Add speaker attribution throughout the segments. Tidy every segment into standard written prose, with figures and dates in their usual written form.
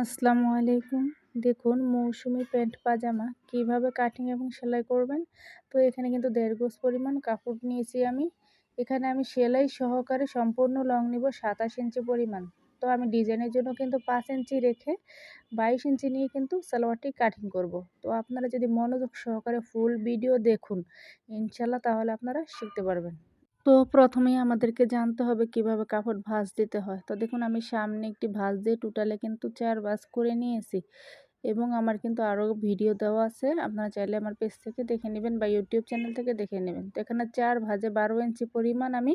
Speaker 1: আসসালামু আলাইকুম। দেখুন মৌসুমি প্যান্ট পাজামা কিভাবে কাটিং এবং সেলাই করবেন। তো এখানে কিন্তু ১.৫ গজ পরিমাণ কাপড় নিয়েছি আমি। এখানে আমি সেলাই সহকারে সম্পূর্ণ লং নিব ২৭ ইঞ্চি পরিমাণ। তো আমি ডিজাইনের জন্য কিন্তু ৫ ইঞ্চি রেখে ২২ ইঞ্চি নিয়ে কিন্তু সালোয়ারটি কাটিং করব। তো আপনারা যদি মনোযোগ সহকারে ফুল ভিডিও দেখুন, ইনশাআল্লাহ তাহলে আপনারা শিখতে পারবেন। তো প্রথমেই আমাদেরকে জানতে হবে কিভাবে কাপড় ভাঁজ দিতে হয়। তো দেখুন আমি সামনে একটি ভাঁজ দিয়ে টোটালে কিন্তু ৪ ভাঁজ করে নিয়েছি এবং আমার কিন্তু আরও ভিডিও দেওয়া আছে। আপনারা চাইলে আমার পেজ থেকে দেখে নেবেন বা ইউটিউব চ্যানেল থেকে দেখে নেবেন। তো এখানে ৪ ভাঁজে ১২ ইঞ্চি পরিমাণ আমি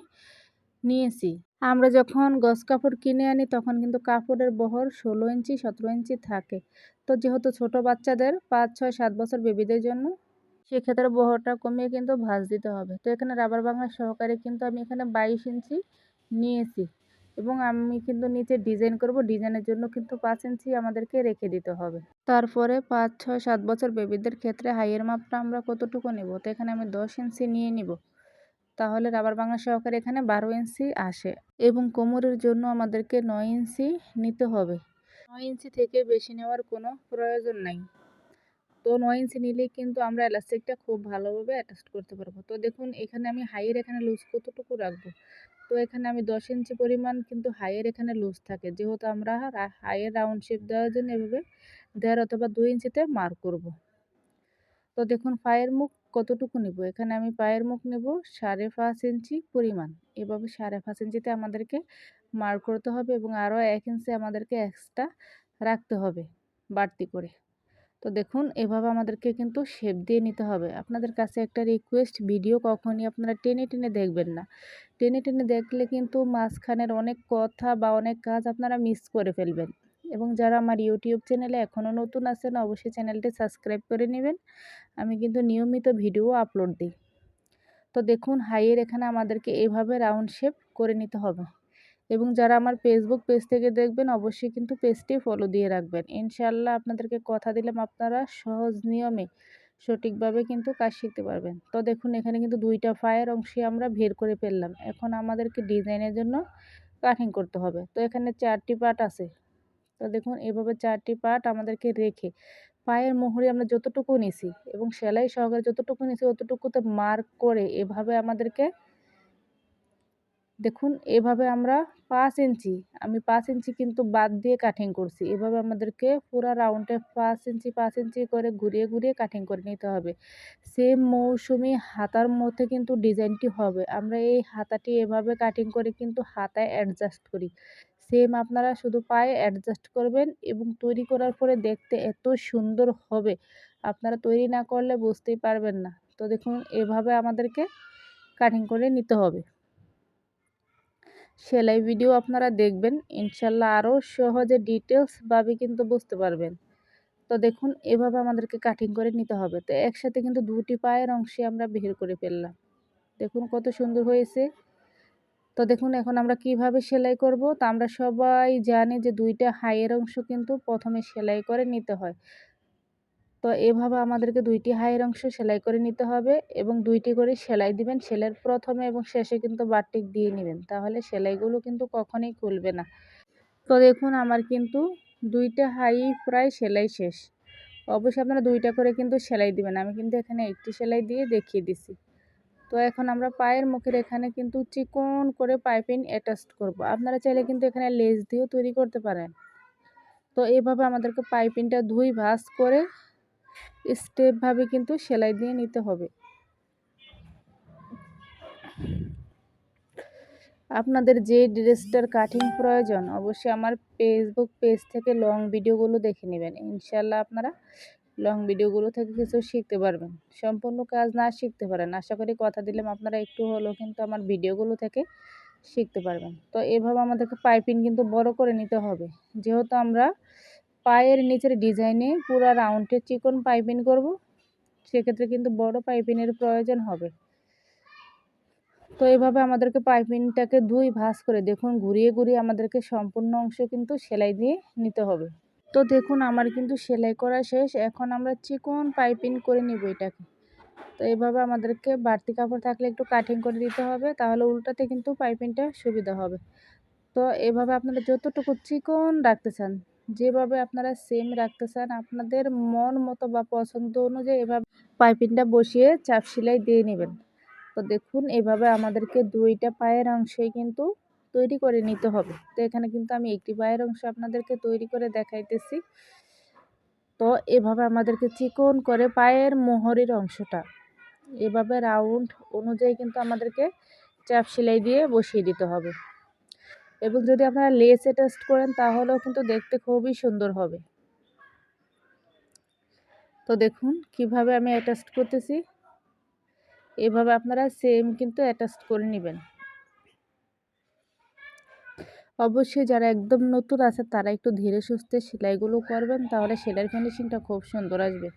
Speaker 1: নিয়েছি। আমরা যখন গজ কাপড় কিনে আনি তখন কিন্তু কাপড়ের বহর ১৬ ইঞ্চি ১৭ ইঞ্চি থাকে। তো যেহেতু ছোট বাচ্চাদের ৫, ৬, ৭ বছর বেবিদের জন্য সেক্ষেত্রে বহরটা কমিয়ে কিন্তু ভাঁজ দিতে হবে। তো এখানে রাবার বাংলা সহকারে কিন্তু আমি এখানে ২২ ইঞ্চি নিয়েছি এবং আমি কিন্তু নিচে ডিজাইন করব। ডিজাইনের জন্য কিন্তু ৫ ইঞ্চি আমাদেরকে রেখে দিতে হবে। তারপরে ৫, ৬, ৭ বছর বেবিদের ক্ষেত্রে হাইয়ের মাপটা আমরা কতটুকু নেব? তো এখানে আমি ১০ ইঞ্চি নিয়ে নিব। তাহলে রাবার বাংলা সহকারে এখানে ১২ ইঞ্চি আসে এবং কোমরের জন্য আমাদেরকে ৯ ইঞ্চি নিতে হবে। ৯ ইঞ্চি থেকে বেশি নেওয়ার কোনো প্রয়োজন নাই। তো ৯ ইঞ্চি নিলেই কিন্তু আমরা এলাস্টিকটা খুব ভালোভাবে অ্যাটাচ করতে পারবো। তো দেখুন এখানে আমি হাইয়ের এখানে লুজ কতটুকু রাখবো। তো এখানে আমি ১০ ইঞ্চি পরিমাণ কিন্তু হাইয়ের এখানে লুজ থাকে। যেহেতু আমরা হাইয়ের রাউন্ড শেপ দেওয়ার জন্য এভাবে ১.৫ অথবা ২ ইঞ্চিতে মার্ক করব। তো দেখুন পায়ের মুখ কতটুকু নিব। এখানে আমি পায়ের মুখ নেব ৫.৫ ইঞ্চি পরিমাণ। এভাবে ৫.৫ ইঞ্চিতে আমাদেরকে মার্ক করতে হবে এবং আরও ১ ইঞ্চি আমাদেরকে এক্সট্রা রাখতে হবে বাড়তি করে। তো দেখুন এভাবে আমাদেরকে কিন্তু শেপ দিয়ে নিতে হবে। আপনাদের কাছে একটা রিকোয়েস্ট, ভিডিও কখনই আপনারা টেনে টেনে দেখবেন না। টেনে টেনে দেখলে কিন্তু মাঝখানের অনেক কথা বা অনেক কাজ আপনারা মিস করে ফেলবেন। এবং যারা আমার ইউটিউব চ্যানেলে এখনও নতুন আছেন অবশ্যই চ্যানেলটি সাবস্ক্রাইব করে নেবেন। আমি কিন্তু নিয়মিত ভিডিও আপলোড দিই। তো দেখুন হাইয়ের এখানে আমাদেরকে এভাবে রাউন্ড শেপ করে নিতে হবে। এবং যারা আমার ফেসবুক পেজ থেকে দেখবেন অবশ্যই কিন্তু পেজটি ফলো দিয়ে রাখবেন। ইনশাআল্লাহ আপনাদেরকে কথা দিলাম আপনারা সহজ নিয়মে সঠিকভাবে কিন্তু কাজ শিখতে পারবেন। তো দেখুন এখানে কিন্তু ২টা পায়ের অংশে আমরা বের করে ফেললাম। এখন আমাদেরকে ডিজাইনের জন্য কাটিং করতে হবে। তো এখানে ৪টি পার্ট আছে। তো দেখুন এভাবে ৪টি পার্ট আমাদেরকে রেখে পায়ের মোহরে আমরা যতটুকু নিছি এবং সেলাই সহকারে যতটুকু নিছি অতটুকুতে মার্ক করে এভাবে আমাদেরকে দেখুন এভাবে আমরা ৫ ইঞ্চি, আমি ৫ ইঞ্চি কিন্তু বাদ দিয়ে কাটিং করছি। এভাবে আমাদেরকে পুরা রাউন্ডে ৫ ইঞ্চি ৫ ইঞ্চি করে ঘুরিয়ে ঘুরিয়ে কাটিং করে নিতে হবে। সেম মৌসুমি হাতার মধ্যে কিন্তু ডিজাইনটি হবে। আমরা এই হাতাটি এভাবে কাটিং করে কিন্তু হাতায় অ্যাডজাস্ট করি। সেম আপনারা শুধু পায়ে অ্যাডজাস্ট করবেন এবং তৈরি করার পরে দেখতে এত সুন্দর হবে, আপনারা তৈরি না করলে বুঝতেই পারবেন না। তো দেখুন এভাবে আমাদেরকে কাটিং করে নিতে হবে। সেলাই ভিডিও আপনারা দেখবেন, ইনশাল্লাহ আরও সহজে ডিটেলসভাবে কিন্তু বুঝতে পারবেন। তো দেখুন এভাবে আমাদেরকে কাটিং করে নিতে হবে। তো একসাথে কিন্তু ২টি পায়ের অংশে আমরা বের করে ফেললাম। দেখুন কত সুন্দর হয়েছে। তো দেখুন এখন আমরা কিভাবে সেলাই করব। তো আমরা সবাই জানি যে ২টা হাইয়ের অংশ কিন্তু প্রথমে সেলাই করে নিতে হয়। তো এভাবে আমাদেরকে ২টি হাইয়ের অংশ সেলাই করে নিতে হবে এবং ২টি করে সেলাই দিবেন। সেলাইয়ের প্রথমে এবং শেষে কিন্তু বাটিক দিয়ে নেবেন। তাহলে সেলাইগুলো কিন্তু কখনোই খুলবে না। তো দেখুন আমার কিন্তু ২টা হাই প্রায় সেলাই শেষ। অবশ্যই আপনারা ২টা করে কিন্তু সেলাই দিবেন। আমি কিন্তু এখানে একটি সেলাই দিয়ে দেখিয়ে দিছি। তো এখন আমরা পায়ের মুখের এখানে কিন্তু চিকন করে পাইপিং অ্যাটাচ করব। আপনারা চাইলে কিন্তু এখানে লেস দিয়েও তৈরি করতে পারেন। তো এভাবে আমাদেরকে পাইপিংটা ২ ভাঁজ করে স্টেপভাবে কিন্তু সেলাই দিয়ে নিতে হবে। আপনাদের যে ড্রেসটার কাটিং প্রয়োজন অবশ্যই আমার ফেসবুক পেজ থেকে লং ভিডিওগুলো দেখে নেবেন। ইনশাল্লাহ আপনারা লং ভিডিওগুলো থেকে কিছু শিখতে পারবেন। সম্পূর্ণ কাজ না শিখতে পারেন, আশা করি কথা দিলাম আপনারা একটু হলেও কিন্তু আমার ভিডিওগুলো থেকে শিখতে পারবেন। তো এভাবে আমাদেরকে পাইপিং কিন্তু বড় করে নিতে হবে। যেহেতু আমরা পায়ের নিচের ডিজাইনে পুরো রাউন্ডে চিকন পাইপিং করব, সেক্ষেত্রে কিন্তু বড় পাইপিংয়ের প্রয়োজন হবে। তো এভাবে আমাদেরকে পাইপিংটাকে ২ ভাঁজ করে দেখুন ঘুরিয়ে ঘুরিয়ে আমাদেরকে সম্পূর্ণ অংশ কিন্তু সেলাই দিয়ে নিতে হবে। তো দেখুন আমার কিন্তু সেলাই করা শেষ। এখন আমরা চিকন পাইপিং করে নিব এটাকে। তো এভাবে আমাদেরকে বাড়তি কাপড় থাকলে একটু কাটিং করে দিতে হবে, তাহলে উল্টাতে কিন্তু পাইপিংটা সুবিধা হবে। তো এভাবে আপনারা যতটুকু চিকন রাখতে চান যেভাবে আপনারা সেম রাখতে চান আপনাদের মন মতো বা পছন্দ অনুযায়ী এভাবে পাইপিংটা বসিয়ে চাপ সেলাই দিয়ে নেবেন। তো দেখুন এভাবে আমাদেরকে 2টা পায়ের অংশই কিন্তু তৈরি করে নিতে হবে। তো এখানে কিন্তু আমি একটি পায়ের অংশ আপনাদেরকে তৈরি করে দেখাইতেছি। তো এভাবে আমাদেরকে চিকন করে পায়ের মোহরের অংশটা এভাবে রাউন্ড অনুযায়ী কিন্তু আমাদেরকে চাপ সেলাই দিয়ে বসিয়ে দিতে হবে। এবং যদি আপনারা লেস অ্যাটাচ করেন তাহলেও কিন্তু দেখতে খুবই সুন্দর হবে। তো দেখুন কিভাবে আমি অ্যাটাচ করতেছি, এভাবে আপনারা সেম কিন্তু অ্যাটাচ করে নেবেন। অবশ্যই যারা একদম নতুন আছে তারা একটু ধীরে সুস্থে সেলাইগুলো করবেন, তাহলে সেলাইয়ের ফিনিশিংটা খুব সুন্দর আসবে।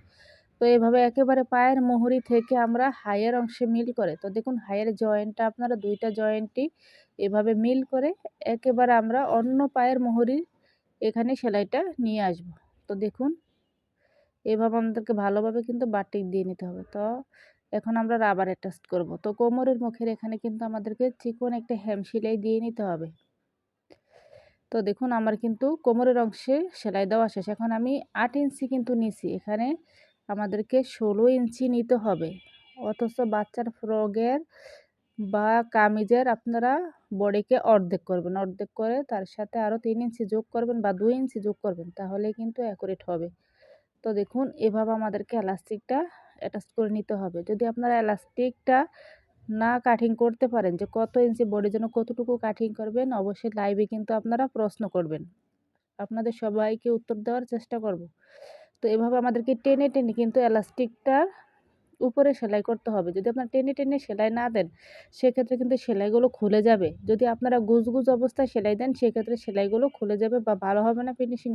Speaker 1: তো এভাবে একেবারে পায়ের মোহরি থেকে আমরা হাইয়ের অংশে মিল করে, তো দেখুন হাইয়ের জয়েন্টটা আপনারা 2টা জয়েন্টই এভাবে মিল করে একেবারে আমরা অন্য পায়ের মোহরি এখানে সেলাইটা নিয়ে আসব। তো দেখুন এভাবে আমাদেরকে ভালোভাবে কিন্তু বাটিক দিয়ে নিতে হবে। তো এখন আমরা রাবার অ্যাটাচ করব। তো কোমরের মুখের এখানে কিন্তু আমাদেরকে চিকন একটা হেম সেলাই দিয়ে নিতে হবে। তো দেখুন আমার কিন্তু কোমরের অংশে সেলাই দেওয়া শেষ। এখন আমি 8 ইঞ্চি কিন্তু নিছি, এখানে আমাদেরকে 16 ইঞ্চি নিতে হবে। অথচ বাচ্চার ফ্রকের বা কামিজের আপনারা বডিকে অর্ধেক করবেন, অর্ধেক করে তার সাথে আরও 3 ইঞ্চি যোগ করবেন বা 2 ইঞ্চি যোগ করবেন, তাহলে কিন্তু অ্যাকুরেট হবে। তো দেখুন এভাবে আমাদেরকে এলাস্টিকটা অ্যাটাচ করে নিতে হবে। যদি আপনারা এলাস্টিকটা না কাটিং করতে পারেন যে কত ইঞ্চি বডির জন্য কতটুকু কাটিং করবেন, অবশ্যই লাইভে কিন্তু আপনারা প্রশ্ন করবেন, আপনাদের সবাইকে উত্তর দেওয়ার চেষ্টা করব। তো এভাবে আমাদেরকে টেনে টেনে কিন্তু এলাস্টিকটার উপরে সেলাই করতে হবে। যদি আপনারা টেনে টেনে সেলাই না দেন সেক্ষেত্রে কিন্তু সেলাইগুলো খুলে যাবে। যদি আপনারা গুজ গুজ অবস্থায় সেলাই দেন সেক্ষেত্রে সেলাইগুলো খুলে যাবে বা ভালো হবে না ফিনিশিং।